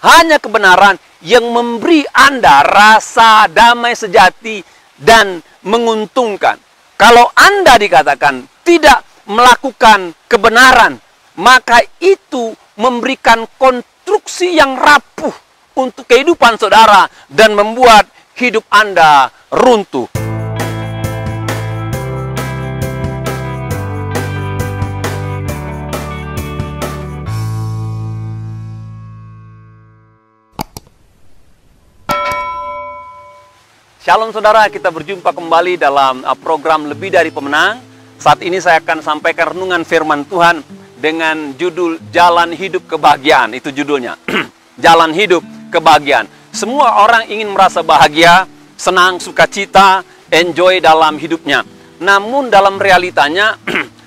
Hanya kebenaran yang memberi Anda rasa damai sejati dan menguntungkan. Kalau Anda dikatakan tidak melakukan kebenaran, maka itu memberikan konstruksi yang rapuh untuk kehidupan saudara dan membuat hidup Anda runtuh. Shalom saudara, kita berjumpa kembali dalam program Lebih Dari Pemenang. Saat ini saya akan sampaikan renungan firman Tuhan dengan judul Jalan Hidup Kebahagiaan. Itu judulnya, Jalan Hidup Kebahagiaan. Semua orang ingin merasa bahagia, senang, sukacita, enjoy dalam hidupnya. Namun dalam realitanya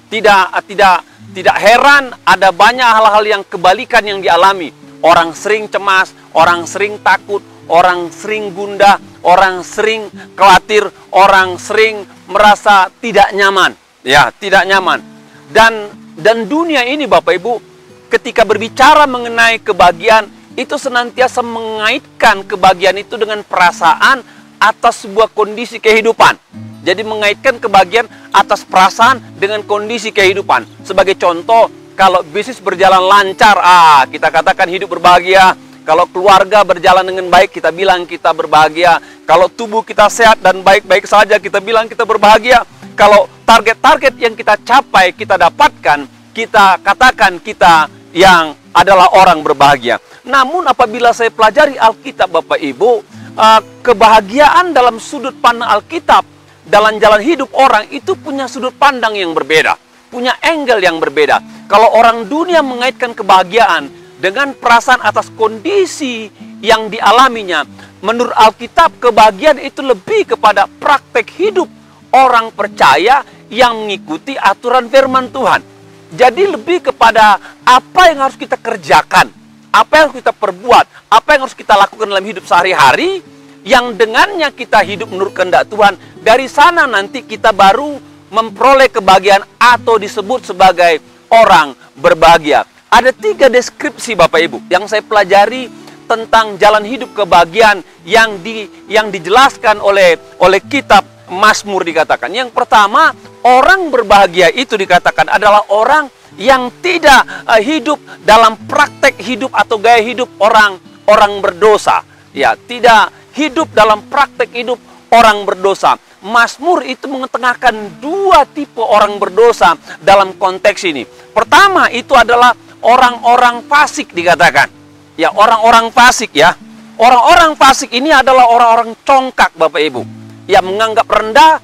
tidak heran ada banyak hal-hal yang kebalikan yang dialami. Orang sering cemas, orang sering takut, orang sering gundah, orang sering khawatir, orang sering merasa tidak nyaman. Ya, tidak nyaman. Dan dunia ini Bapak Ibu, ketika berbicara mengenai kebahagiaan, itu senantiasa mengaitkan kebahagiaan itu dengan perasaan atas sebuah kondisi kehidupan. Jadi mengaitkan kebahagiaan atas perasaan dengan kondisi kehidupan. Sebagai contoh, kalau bisnis berjalan lancar, kita katakan hidup berbahagia. Kalau keluarga berjalan dengan baik, kita bilang kita berbahagia. Kalau tubuh kita sehat dan baik-baik saja, kita bilang kita berbahagia. Kalau target-target yang kita capai, kita dapatkan, kita katakan kita yang adalah orang berbahagia. Namun apabila saya pelajari Alkitab Bapak Ibu, kebahagiaan dalam sudut pandang Alkitab, dalam jalan hidup orang itu punya sudut pandang yang berbeda. Punya angle yang berbeda. Kalau orang dunia mengaitkan kebahagiaan dengan perasaan atas kondisi yang dialaminya, menurut Alkitab kebahagiaan itu lebih kepada praktek hidup orang percaya yang mengikuti aturan firman Tuhan. Jadi lebih kepada apa yang harus kita kerjakan, apa yang harus kita perbuat, apa yang harus kita lakukan dalam hidup sehari-hari, yang dengannya kita hidup menurut kehendak Tuhan. Dari sana nanti kita baru memperoleh kebahagiaan atau disebut sebagai orang berbahagia. Ada 3 deskripsi Bapak Ibu yang saya pelajari tentang jalan hidup kebahagiaan yang dijelaskan oleh kitab Mazmur dikatakan. Yang pertama, orang berbahagia itu dikatakan adalah orang yang tidak hidup dalam praktek hidup atau gaya hidup orang berdosa. Ya, tidak hidup dalam praktek hidup orang berdosa. Mazmur itu mengetengahkan 2 tipe orang berdosa dalam konteks ini. Pertama itu adalah orang-orang fasik dikatakan. Ya, orang-orang fasik ya. Orang-orang fasik ini adalah orang-orang congkak Bapak Ibu. Yang menganggap rendah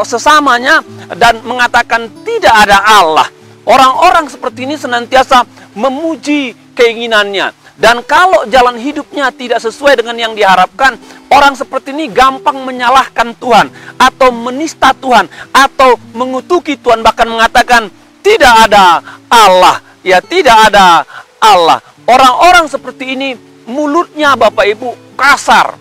sesamanya dan mengatakan tidak ada Allah. Orang-orang seperti ini senantiasa memuji keinginannya. Dan kalau jalan hidupnya tidak sesuai dengan yang diharapkan, orang seperti ini gampang menyalahkan Tuhan, atau menista Tuhan, atau mengutuki Tuhan, bahkan mengatakan tidak ada Allah. Ya, tidak ada Allah. Orang-orang seperti ini mulutnya Bapak Ibu kasar.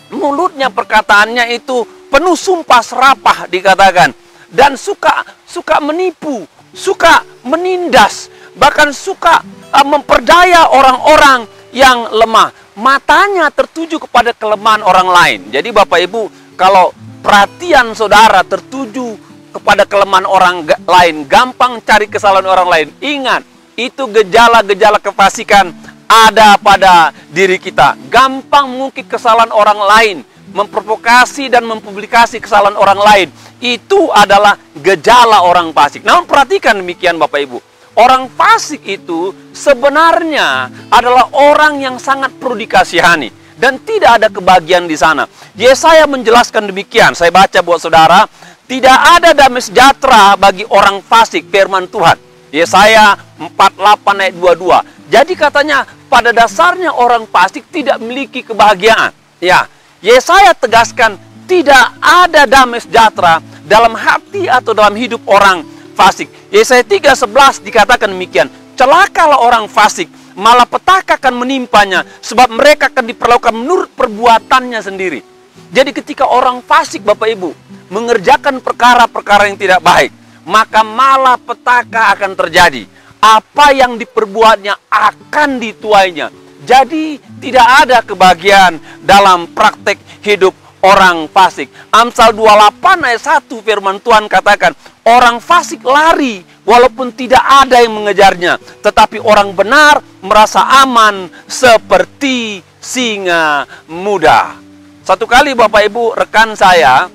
Mulutnya perkataannya itu penuh sumpah serapah dikatakan. Dan suka menipu, suka menindas, bahkan suka memperdaya orang-orang yang lemah. Matanya tertuju kepada kelemahan orang lain. Jadi Bapak Ibu, kalau perhatian saudara tertuju kepada kelemahan orang lain, gampang cari kesalahan orang lain, ingat, itu gejala-gejala kefasikan ada pada diri kita. Gampang mengungkit kesalahan orang lain, memprovokasi dan mempublikasi kesalahan orang lain, itu adalah gejala orang fasik. Namun perhatikan demikian Bapak Ibu, orang fasik itu sebenarnya adalah orang yang sangat perlu dikasihani dan tidak ada kebahagiaan di sana. Yesaya menjelaskan demikian, saya baca buat saudara. Tidak ada damai sejahtera bagi orang fasik, firman Tuhan. Yesaya 48 ayat 22. Jadi katanya pada dasarnya orang fasik tidak memiliki kebahagiaan. Ya, Yesaya tegaskan tidak ada damai sejahtera dalam hati atau dalam hidup orang fasik. Yesaya 3:11 dikatakan demikian. Celakalah orang fasik, malah petaka akan menimpanya, sebab mereka akan diperlakukan menurut perbuatannya sendiri. Jadi ketika orang fasik Bapak Ibu mengerjakan perkara-perkara yang tidak baik, maka malah petaka akan terjadi. Apa yang diperbuatnya akan dituainya. Jadi tidak ada kebahagiaan dalam praktek hidup orang fasik. Amsal 28 ayat 1 firman Tuhan katakan, orang fasik lari walaupun tidak ada yang mengejarnya, tetapi orang benar merasa aman seperti singa muda. Satu kali Bapak Ibu, rekan saya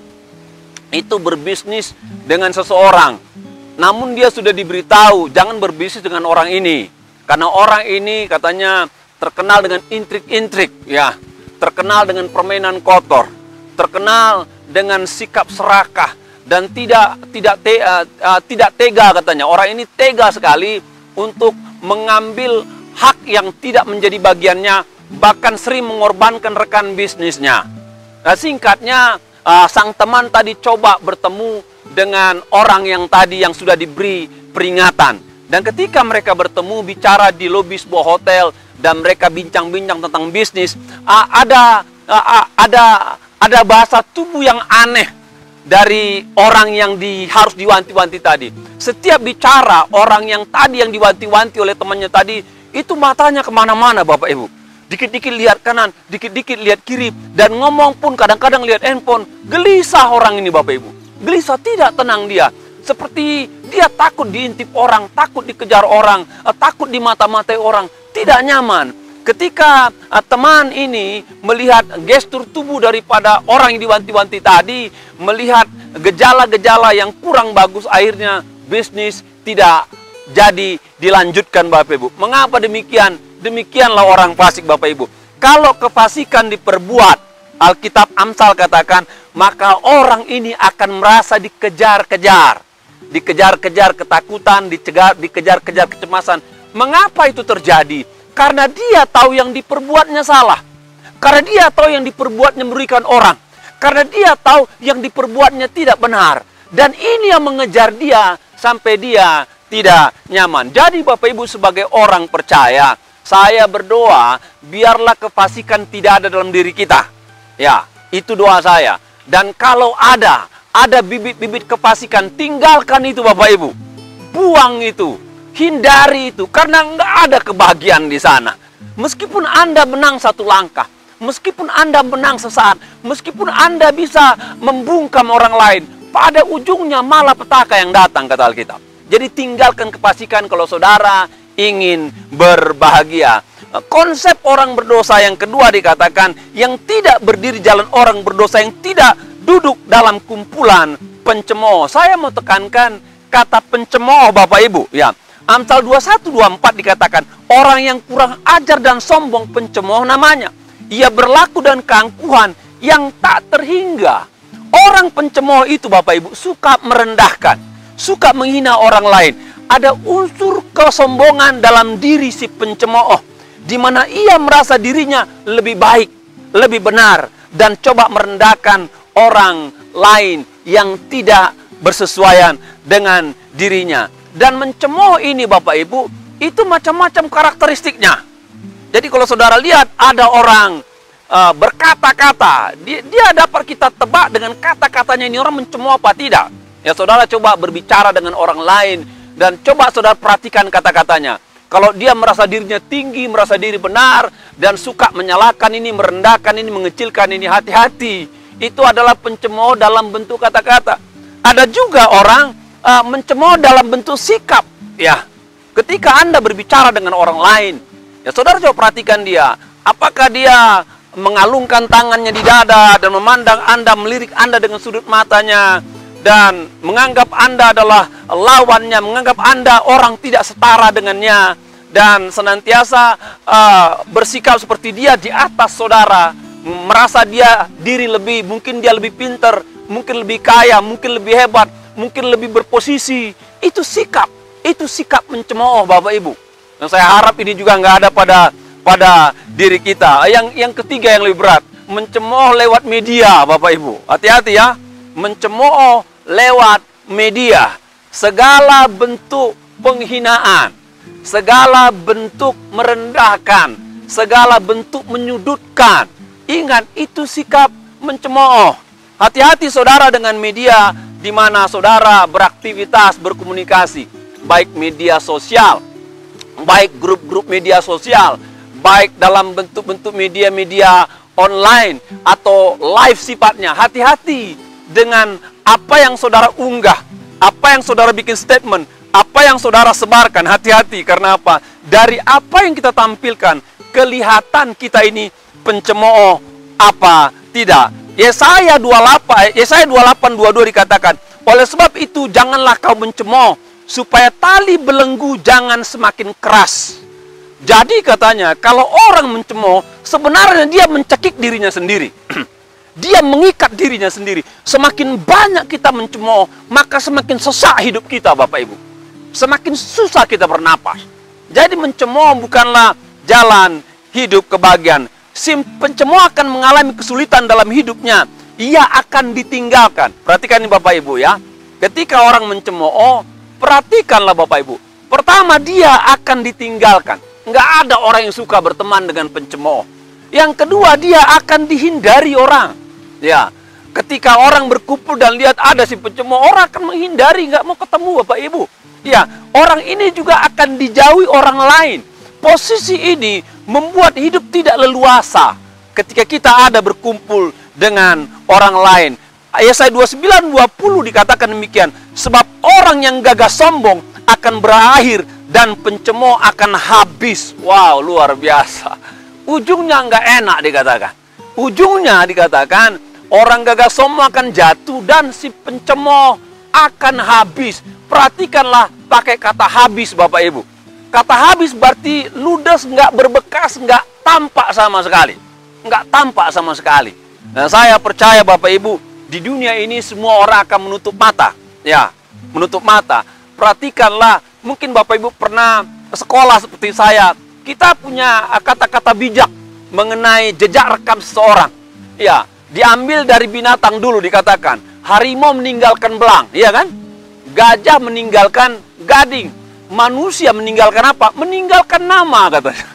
itu berbisnis dengan seseorang. Namun dia sudah diberitahu, jangan berbisnis dengan orang ini. Karena orang ini katanya terkenal dengan intrik-intrik, ya, terkenal dengan permainan kotor, terkenal dengan sikap serakah, dan tidak tega katanya. Orang ini tega sekali untuk mengambil hak yang tidak menjadi bagiannya, bahkan sering mengorbankan rekan bisnisnya. Nah, singkatnya, sang teman tadi coba bertemu dengan orang yang tadi yang sudah diberi peringatan. Dan ketika mereka bertemu bicara di lobi sebuah hotel dan mereka bincang-bincang tentang bisnis, ada bahasa tubuh yang aneh dari orang yang harus diwanti-wanti tadi. Setiap bicara orang yang tadi yang diwanti-wanti oleh temannya tadi, itu matanya kemana-mana Bapak Ibu. Dikit-dikit lihat kanan, dikit-dikit lihat kiri, dan ngomong pun kadang-kadang lihat handphone. Gelisah orang ini Bapak Ibu. Gelisah, tidak tenang dia. Seperti dia takut diintip orang, takut dikejar orang, takut dimata-matai orang, tidak nyaman. Ketika teman ini melihat gestur tubuh daripada orang yang diwanti-wanti tadi, melihat gejala-gejala yang kurang bagus, akhirnya bisnis tidak jadi dilanjutkan Bapak Ibu. Mengapa demikian? Demikianlah orang fasik Bapak Ibu. Kalau kefasikan diperbuat, Alkitab Amsal katakan, maka orang ini akan merasa dikejar-kejar. Dikejar-kejar ketakutan, dikejar-kejar kecemasan. Mengapa itu terjadi? Karena dia tahu yang diperbuatnya salah. Karena dia tahu yang diperbuatnya merugikan orang. Karena dia tahu yang diperbuatnya tidak benar. Dan ini yang mengejar dia sampai dia tidak nyaman. Jadi Bapak Ibu sebagai orang percaya, saya berdoa biarlah kefasikan tidak ada dalam diri kita. Ya, itu doa saya. Dan kalau ada bibit-bibit kefasikan, tinggalkan itu Bapak Ibu. Buang itu. Hindari itu, karena nggak ada kebahagiaan di sana. Meskipun Anda menang satu langkah, meskipun Anda menang sesaat, meskipun Anda bisa membungkam orang lain, pada ujungnya malah petaka yang datang, kata Alkitab. Jadi tinggalkan kefasikan kalau saudara ingin berbahagia. Konsep orang berdosa yang kedua dikatakan, yang tidak berdiri jalan orang berdosa, yang tidak duduk dalam kumpulan pencemooh. Saya mau tekankan kata pencemooh Bapak Ibu, ya. Amsal 21-24 dikatakan, orang yang kurang ajar dan sombong pencemooh namanya. Ia berlaku dan keangkuhan yang tak terhingga. Orang pencemooh itu Bapak Ibu suka merendahkan, suka menghina orang lain. Ada unsur kesombongan dalam diri si pencemooh, di mana ia merasa dirinya lebih baik, lebih benar, dan coba merendahkan orang lain yang tidak bersesuaian dengan dirinya. Dan mencemooh ini Bapak Ibu, itu macam-macam karakteristiknya. Jadi kalau saudara lihat ada orang berkata-kata, dia dapat kita tebak dengan kata-katanya ini orang mencemooh apa tidak. Ya saudara coba berbicara dengan orang lain, dan coba saudara perhatikan kata-katanya. Kalau dia merasa dirinya tinggi, merasa diri benar, dan suka menyalahkan ini, merendahkan ini, mengecilkan ini, hati-hati. Itu adalah pencemooh dalam bentuk kata-kata. Ada juga orang mencemooh dalam bentuk sikap, ya. Ketika Anda berbicara dengan orang lain, ya saudara coba perhatikan dia. Apakah dia mengalungkan tangannya di dada dan memandang Anda, melirik Anda dengan sudut matanya, dan menganggap Anda adalah lawannya, menganggap Anda orang tidak setara dengannya, dan senantiasa bersikap seperti dia di atas saudara, merasa dia diri lebih, mungkin dia lebih pintar, mungkin lebih kaya, mungkin lebih hebat, mungkin lebih berposisi. Itu sikap mencemooh Bapak Ibu. Dan saya harap ini juga nggak ada pada diri kita. Yang ketiga yang lebih berat, mencemooh lewat media Bapak Ibu. Hati-hati ya, mencemooh lewat media. Segala bentuk penghinaan, segala bentuk merendahkan, segala bentuk menyudutkan. Ingat, itu sikap mencemooh. Hati-hati saudara dengan media di mana saudara beraktivitas, berkomunikasi, baik media sosial, baik grup-grup media sosial, baik dalam bentuk-bentuk media-media online atau live sifatnya. Hati-hati dengan apa yang saudara unggah, apa yang saudara bikin statement, apa yang saudara sebarkan. Hati-hati, karena apa? Dari apa yang kita tampilkan, kelihatan kita ini pencemooh apa tidak. Yesaya 28:22 dikatakan, oleh sebab itu janganlah kau mencemooh, supaya tali belenggu jangan semakin keras. Jadi katanya, kalau orang mencemooh, sebenarnya dia mencekik dirinya sendiri. Dia mengikat dirinya sendiri. Semakin banyak kita mencemooh, maka semakin sesak hidup kita, Bapak Ibu. Semakin susah kita bernapas. Jadi mencemooh bukanlah jalan hidup kebahagiaan. Si pencemooh akan mengalami kesulitan dalam hidupnya. Ia akan ditinggalkan. Perhatikan ini Bapak Ibu ya. Ketika orang mencemooh, perhatikanlah Bapak Ibu. Pertama, dia akan ditinggalkan. Nggak ada orang yang suka berteman dengan pencemooh. Yang kedua, dia akan dihindari orang. Ya, ketika orang berkumpul dan lihat ada si pencemooh, orang akan menghindari, nggak mau ketemu Bapak Ibu. Ya, orang ini juga akan dijauhi orang lain. Posisi ini membuat hidup tidak leluasa ketika kita ada berkumpul dengan orang lain. Yesaya 29:20 dikatakan demikian, sebab orang yang gagah sombong akan berakhir dan pencemooh akan habis. Wow, luar biasa. Ujungnya nggak enak dikatakan. Ujungnya dikatakan orang gagah sombong akan jatuh dan si pencemooh akan habis. Perhatikanlah pakai kata habis Bapak Ibu. Kata habis berarti ludes, nggak berbekas, nggak tampak sama sekali. Nggak tampak sama sekali. Nah, saya percaya Bapak Ibu, di dunia ini semua orang akan menutup mata. Ya, menutup mata. Perhatikanlah, mungkin Bapak Ibu pernah sekolah seperti saya. Kita punya kata-kata bijak mengenai jejak rekam seseorang. Ya, diambil dari binatang dulu dikatakan. Harimau meninggalkan belang, iya kan? Gajah meninggalkan gading. Manusia meninggalkan apa? Meninggalkan nama katanya.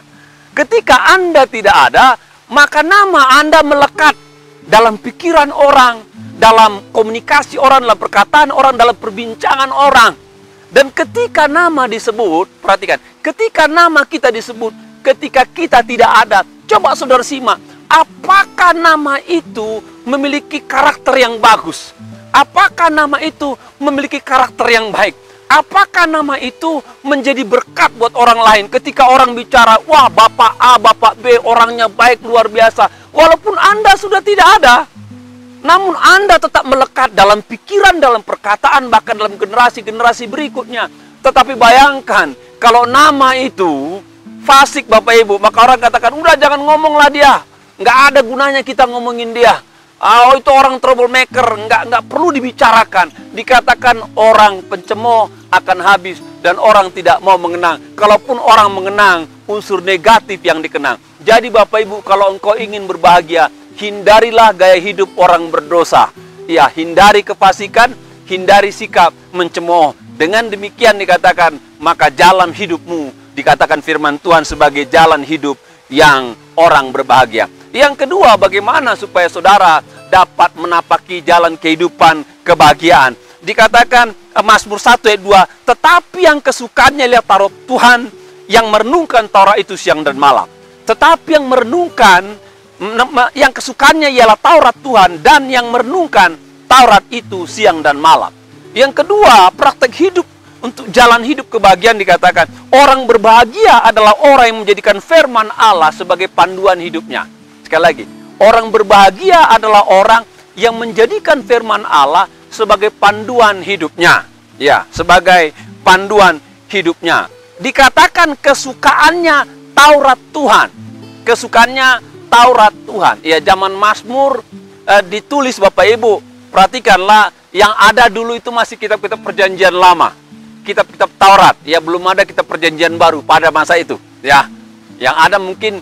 Ketika Anda tidak ada, maka nama Anda melekat dalam pikiran orang, dalam komunikasi orang, dalam perkataan orang, dalam perbincangan orang. Dan ketika nama disebut, perhatikan, ketika nama kita disebut, ketika kita tidak ada, coba saudara simak, apakah nama itu memiliki karakter yang bagus? Apakah nama itu memiliki karakter yang baik? Apakah nama itu menjadi berkat buat orang lain? Ketika orang bicara, wah Bapak A, Bapak B, orangnya baik, luar biasa. Walaupun Anda sudah tidak ada, namun Anda tetap melekat dalam pikiran, dalam perkataan, bahkan dalam generasi-generasi berikutnya. Tetapi bayangkan, kalau nama itu fasik Bapak Ibu, maka orang katakan, udah jangan ngomonglah dia. Nggak ada gunanya kita ngomongin dia. Oh, itu orang troublemaker, nggak perlu dibicarakan. Dikatakan orang pencemooh akan habis dan orang tidak mau mengenang. Kalaupun orang mengenang, unsur negatif yang dikenang. Jadi Bapak Ibu, kalau engkau ingin berbahagia, hindarilah gaya hidup orang berdosa. Ya, hindari kefasikan, hindari sikap mencemooh. Dengan demikian dikatakan, maka jalan hidupmu, dikatakan firman Tuhan sebagai jalan hidup yang orang berbahagia. Yang kedua, bagaimana supaya saudara dapat menapaki jalan kehidupan kebahagiaan? Dikatakan Mazmur 1 ayat 2, tetapi yang kesukaannya lihat Taurat Tuhan, yang merenungkan Taurat itu siang dan malam. Tetapi yang merenungkan, yang kesukaannya ialah Taurat Tuhan, dan yang merenungkan Taurat itu siang dan malam. Yang kedua, praktek hidup untuk jalan hidup kebahagiaan dikatakan, orang berbahagia adalah orang yang menjadikan firman Allah sebagai panduan hidupnya. Sekali lagi, orang berbahagia adalah orang yang menjadikan firman Allah sebagai panduan hidupnya. Ya, sebagai panduan hidupnya. Dikatakan kesukaannya Taurat Tuhan. Kesukaannya Taurat Tuhan. Ya, zaman Mazmur ditulis Bapak Ibu. Perhatikanlah, yang ada dulu itu masih kitab-kitab perjanjian lama. Kitab-kitab Taurat. Ya, belum ada kitab perjanjian baru pada masa itu. Ya. Yang ada mungkin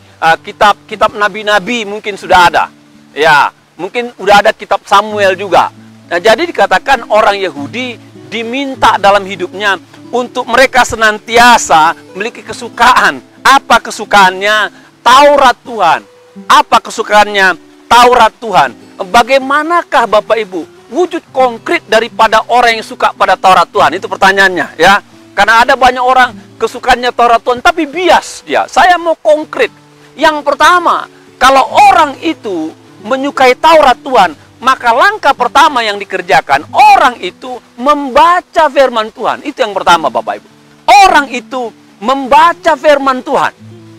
kitab nabi-nabi mungkin sudah ada. Ya, mungkin udah ada kitab Samuel juga. Nah, jadi dikatakan orang Yahudi diminta dalam hidupnya untuk mereka senantiasa memiliki kesukaan. Apa kesukaannya? Taurat Tuhan. Apa kesukaannya? Taurat Tuhan. Bagaimanakah Bapak Ibu wujud konkret daripada orang yang suka pada Taurat Tuhan? Itu pertanyaannya, ya. Karena ada banyak orang kesukaannya Taurat Tuhan, tapi bias dia. Saya mau konkret. Yang pertama, kalau orang itu menyukai Taurat Tuhan, maka langkah pertama yang dikerjakan, orang itu membaca firman Tuhan. Itu yang pertama, Bapak Ibu. Orang itu membaca firman Tuhan.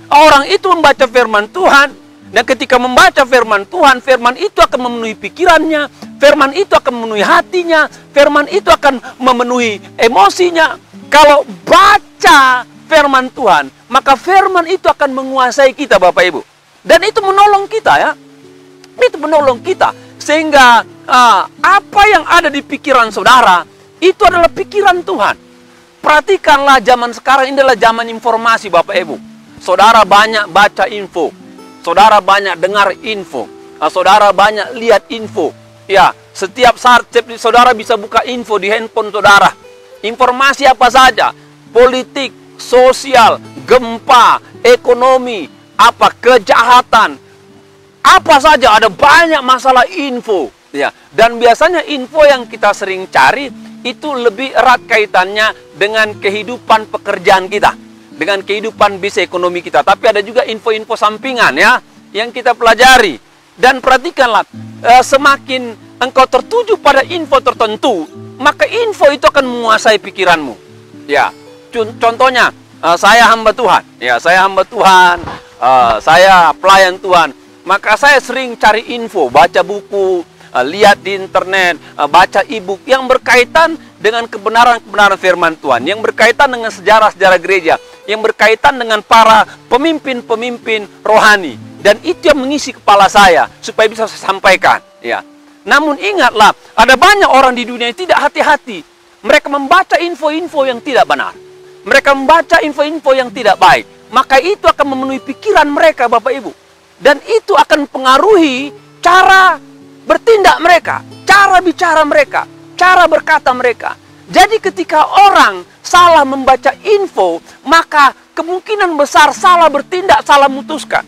Orang itu membaca firman Tuhan, dan ketika membaca firman Tuhan, firman itu akan memenuhi pikirannya, firman itu akan memenuhi hatinya, firman itu akan memenuhi emosinya. Kalau baca firman Tuhan, maka firman itu akan menguasai kita, Bapak Ibu. Dan itu menolong kita, ya. Itu menolong kita. Sehingga apa yang ada di pikiran saudara, itu adalah pikiran Tuhan. Perhatikanlah zaman sekarang, ini adalah zaman informasi, Bapak Ibu. Saudara banyak baca info. Saudara banyak dengar info. Saudara banyak lihat info. Ya, setiap saat saudara bisa buka info di handphone saudara. Informasi apa saja. Politik, sosial, gempa, ekonomi, kejahatan. Apa saja, ada banyak masalah info. Ya, dan biasanya info yang kita sering cari itu lebih erat kaitannya dengan kehidupan pekerjaan kita, dengan kehidupan bisnis ekonomi kita. Tapi ada juga info-info sampingan, ya, yang kita pelajari. Dan perhatikanlah, semakin engkau tertuju pada info tertentu, maka info itu akan menguasai pikiranmu. Ya, contohnya, saya hamba Tuhan. Ya, saya hamba Tuhan. Saya pelayan Tuhan. Maka saya sering cari info, baca buku, lihat di internet, baca e-book yang berkaitan dengan kebenaran-kebenaran firman Tuhan, yang berkaitan dengan sejarah-sejarah gereja, yang berkaitan dengan para pemimpin-pemimpin rohani. Dan itu yang mengisi kepala saya supaya bisa saya sampaikan. Ya. Namun ingatlah, ada banyak orang di dunia yang tidak hati-hati. Mereka membaca info-info yang tidak benar. Mereka membaca info-info yang tidak baik. Maka itu akan memenuhi pikiran mereka, Bapak Ibu. Dan itu akan mempengaruhi cara bertindak mereka, cara bicara mereka, cara berkata mereka. Jadi ketika orang salah membaca info, maka kemungkinan besar salah bertindak, salah memutuskan.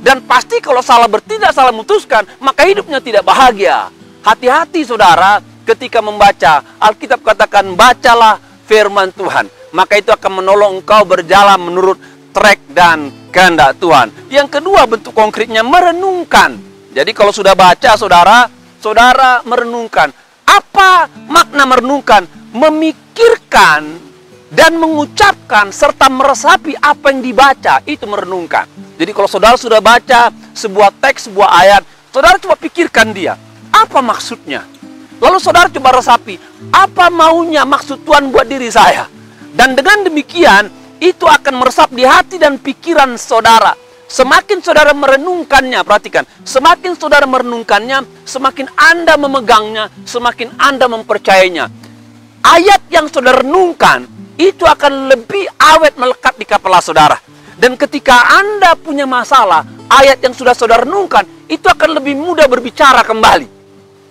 Dan pasti kalau salah bertindak, salah memutuskan, maka hidupnya tidak bahagia. Hati-hati saudara, ketika membaca, Alkitab katakan, bacalah firman Tuhan. Maka itu akan menolong engkau berjalan menurut track dan kehendak Tuhan. Yang kedua, bentuk konkretnya merenungkan. Jadi kalau sudah baca, saudara merenungkan. Apa makna merenungkan? Memikirkan dan mengucapkan serta meresapi apa yang dibaca, itu merenungkan. Jadi kalau saudara sudah baca sebuah teks, sebuah ayat, saudara coba pikirkan dia. Apa maksudnya? Lalu saudara coba resapi, apa maunya, maksud Tuhan buat diri saya? Dan dengan demikian, itu akan meresap di hati dan pikiran saudara. Semakin saudara merenungkannya, perhatikan, semakin saudara merenungkannya, semakin Anda memegangnya, semakin Anda mempercayainya. Ayat yang saudara renungkan, itu akan lebih awet melekat di kepala saudara. Dan ketika Anda punya masalah, ayat yang sudah saudara renungkan, itu akan lebih mudah berbicara kembali.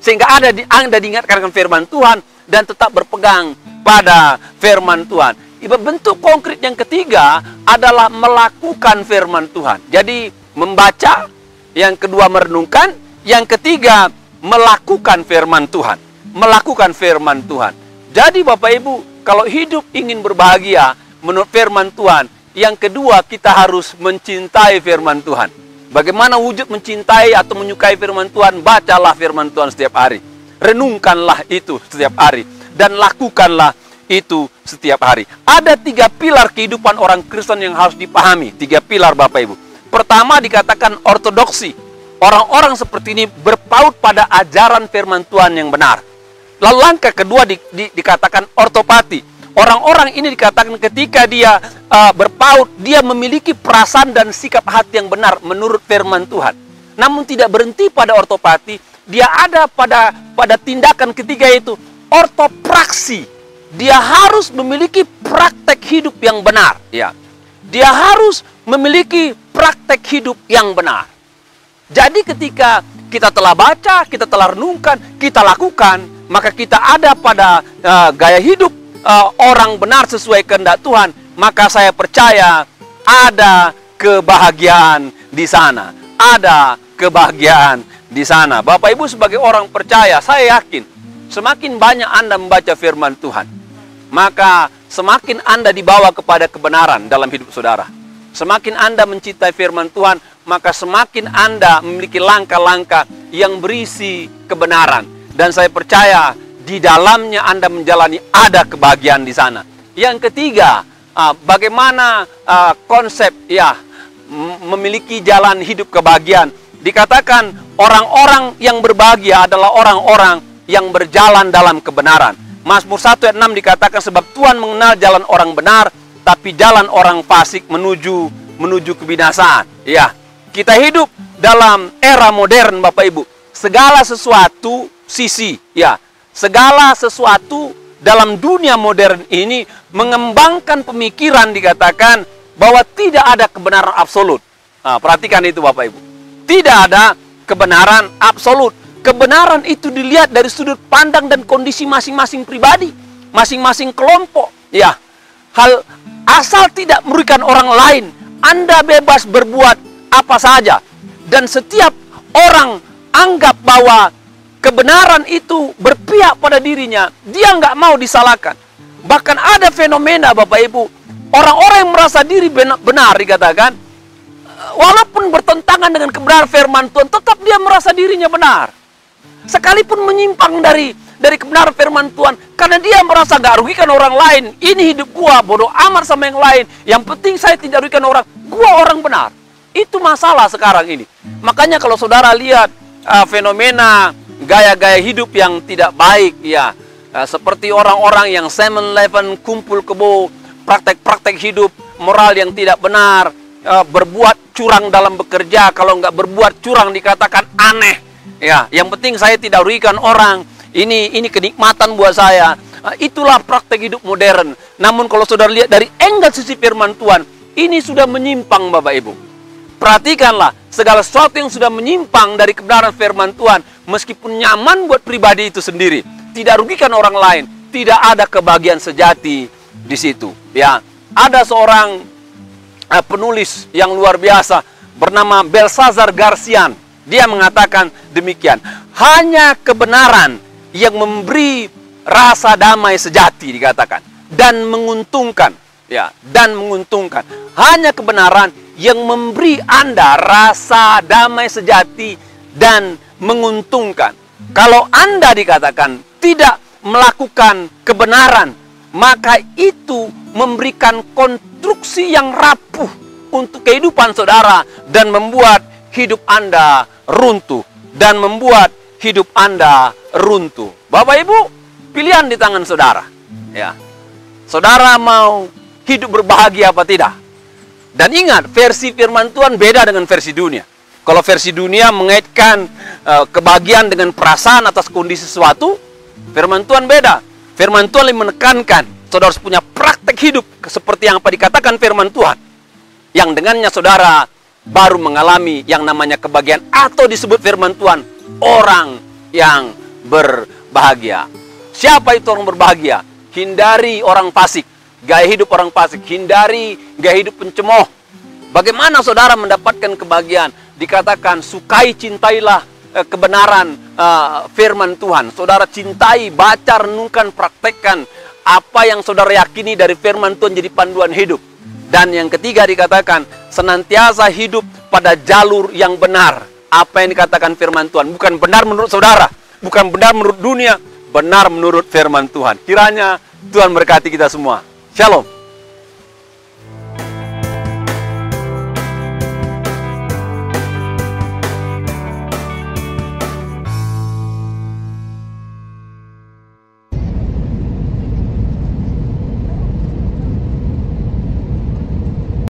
Sehingga Anda diingatkan dengan firman Tuhan, dan tetap berpegang pada firman Tuhan. Bentuk konkret yang ketiga adalah melakukan firman Tuhan. Jadi membaca, yang kedua merenungkan, yang ketiga melakukan firman Tuhan. Melakukan firman Tuhan. Jadi Bapak Ibu, kalau hidup ingin berbahagia menurut firman Tuhan, yang kedua kita harus mencintai firman Tuhan. Bagaimana wujud mencintai atau menyukai firman Tuhan? Bacalah firman Tuhan setiap hari. Renungkanlah itu setiap hari. Dan lakukanlah itu setiap hari. Ada 3 pilar kehidupan orang Kristen yang harus dipahami. 3 pilar Bapak Ibu. Pertama dikatakan ortodoksi. Orang-orang seperti ini berpaut pada ajaran firman Tuhan yang benar. Lalu langkah kedua dikatakan ortopati. Orang-orang ini dikatakan ketika dia berpaut, dia memiliki perasaan dan sikap hati yang benar menurut firman Tuhan. Namun tidak berhenti pada ortopati, dia ada pada tindakan ketiga itu, ortopraksi. Dia harus memiliki praktek hidup yang benar. Ya. Dia harus memiliki praktek hidup yang benar. Jadi ketika kita telah baca, kita telah renungkan, kita lakukan, maka kita ada pada gaya hidup orang benar sesuai kehendak Tuhan, maka saya percaya ada kebahagiaan di sana. Ada kebahagiaan di sana. Bapak Ibu sebagai orang percaya, saya yakin semakin banyak Anda membaca firman Tuhan, maka semakin Anda dibawa kepada kebenaran dalam hidup saudara. Semakin Anda mencintai firman Tuhan, maka semakin Anda memiliki langkah-langkah yang berisi kebenaran. Dan saya percaya di dalamnya Anda menjalani ada kebahagiaan di sana. Yang ketiga, bagaimana konsep memiliki jalan hidup kebahagiaan. Dikatakan orang-orang yang berbahagia adalah orang-orang yang berjalan dalam kebenaran. Mazmur 1 ayat 6 dikatakan, sebab Tuhan mengenal jalan orang benar, tapi jalan orang fasik menuju kebinasaan. Ya, kita hidup dalam era modern, Bapak Ibu. Segala sesuatu segala sesuatu dalam dunia modern ini mengembangkan pemikiran, dikatakan bahwa tidak ada kebenaran absolut. Nah, perhatikan itu Bapak Ibu. Tidak ada kebenaran absolut. Kebenaran itu dilihat dari sudut pandang dan kondisi masing-masing pribadi, masing-masing kelompok. Ya, hal asal tidak merugikan orang lain, Anda bebas berbuat apa saja. Dan setiap orang anggap bahwa kebenaran itu berpihak pada dirinya, dia nggak mau disalahkan. Bahkan ada fenomena Bapak Ibu, orang-orang yang merasa diri benar dikatakan, walaupun bertentangan dengan kebenaran firman Tuhan, tetap dia merasa dirinya benar. Sekalipun menyimpang dari kebenaran firman Tuhan, karena dia merasa gak rugikan orang lain. Ini hidup gua, bodoh amat sama yang lain. Yang penting saya tidak rugikan orang, gua orang benar. Itu masalah sekarang ini. Makanya kalau saudara lihat fenomena gaya-gaya hidup yang tidak baik, seperti orang-orang yang 7-Eleven, kumpul kebo, praktek-praktek hidup moral yang tidak benar, berbuat curang dalam bekerja. Kalau nggak berbuat curang dikatakan aneh. Ya, yang penting saya tidak rugikan orang. Ini kenikmatan buat saya. Itulah praktek hidup modern. Namun kalau saudara lihat dari angle sisi firman Tuhan, ini sudah menyimpang Bapak Ibu. Perhatikanlah, segala sesuatu yang sudah menyimpang dari kebenaran firman Tuhan, meskipun nyaman buat pribadi itu sendiri, tidak rugikan orang lain, tidak ada kebahagiaan sejati di situ. Ya, ada seorang penulis yang luar biasa bernama Belshazzar Garcian. Dia mengatakan demikian, hanya kebenaran yang memberi rasa damai sejati, dikatakan, dan menguntungkan. Ya, dan menguntungkan. Hanya kebenaran yang memberi Anda rasa damai sejati dan menguntungkan. Kalau Anda dikatakan tidak melakukan kebenaran, maka itu memberikan konstruksi yang rapuh untuk kehidupan saudara dan membuat hidup Anda runtuh. Dan membuat hidup Anda runtuh. Bapak Ibu, pilihan di tangan saudara. Ya, saudara mau hidup berbahagia apa tidak? Dan ingat, versi firman Tuhan beda dengan versi dunia. Kalau versi dunia mengaitkan kebahagiaan dengan perasaan atas kondisi sesuatu, firman Tuhan beda. Firman Tuhan lebih menekankan saudara harus punya praktek hidup seperti yang apa dikatakan firman Tuhan, yang dengannya saudara baru mengalami yang namanya kebahagiaan, atau disebut firman Tuhan orang yang berbahagia. Siapa itu orang berbahagia? Hindari orang fasik, gaya hidup orang fasik. Hindari gaya hidup pencemooh. Bagaimana saudara mendapatkan kebahagiaan? Dikatakan sukai, cintailah kebenaran firman Tuhan. Saudara cintai, baca, renungkan, praktekkan apa yang saudara yakini dari firman Tuhan jadi panduan hidup. Dan yang ketiga dikatakan senantiasa hidup pada jalur yang benar. Apa yang dikatakan firman Tuhan, bukan benar menurut saudara, bukan benar menurut dunia, benar menurut firman Tuhan. Kiranya Tuhan berkati kita semua. Shalom.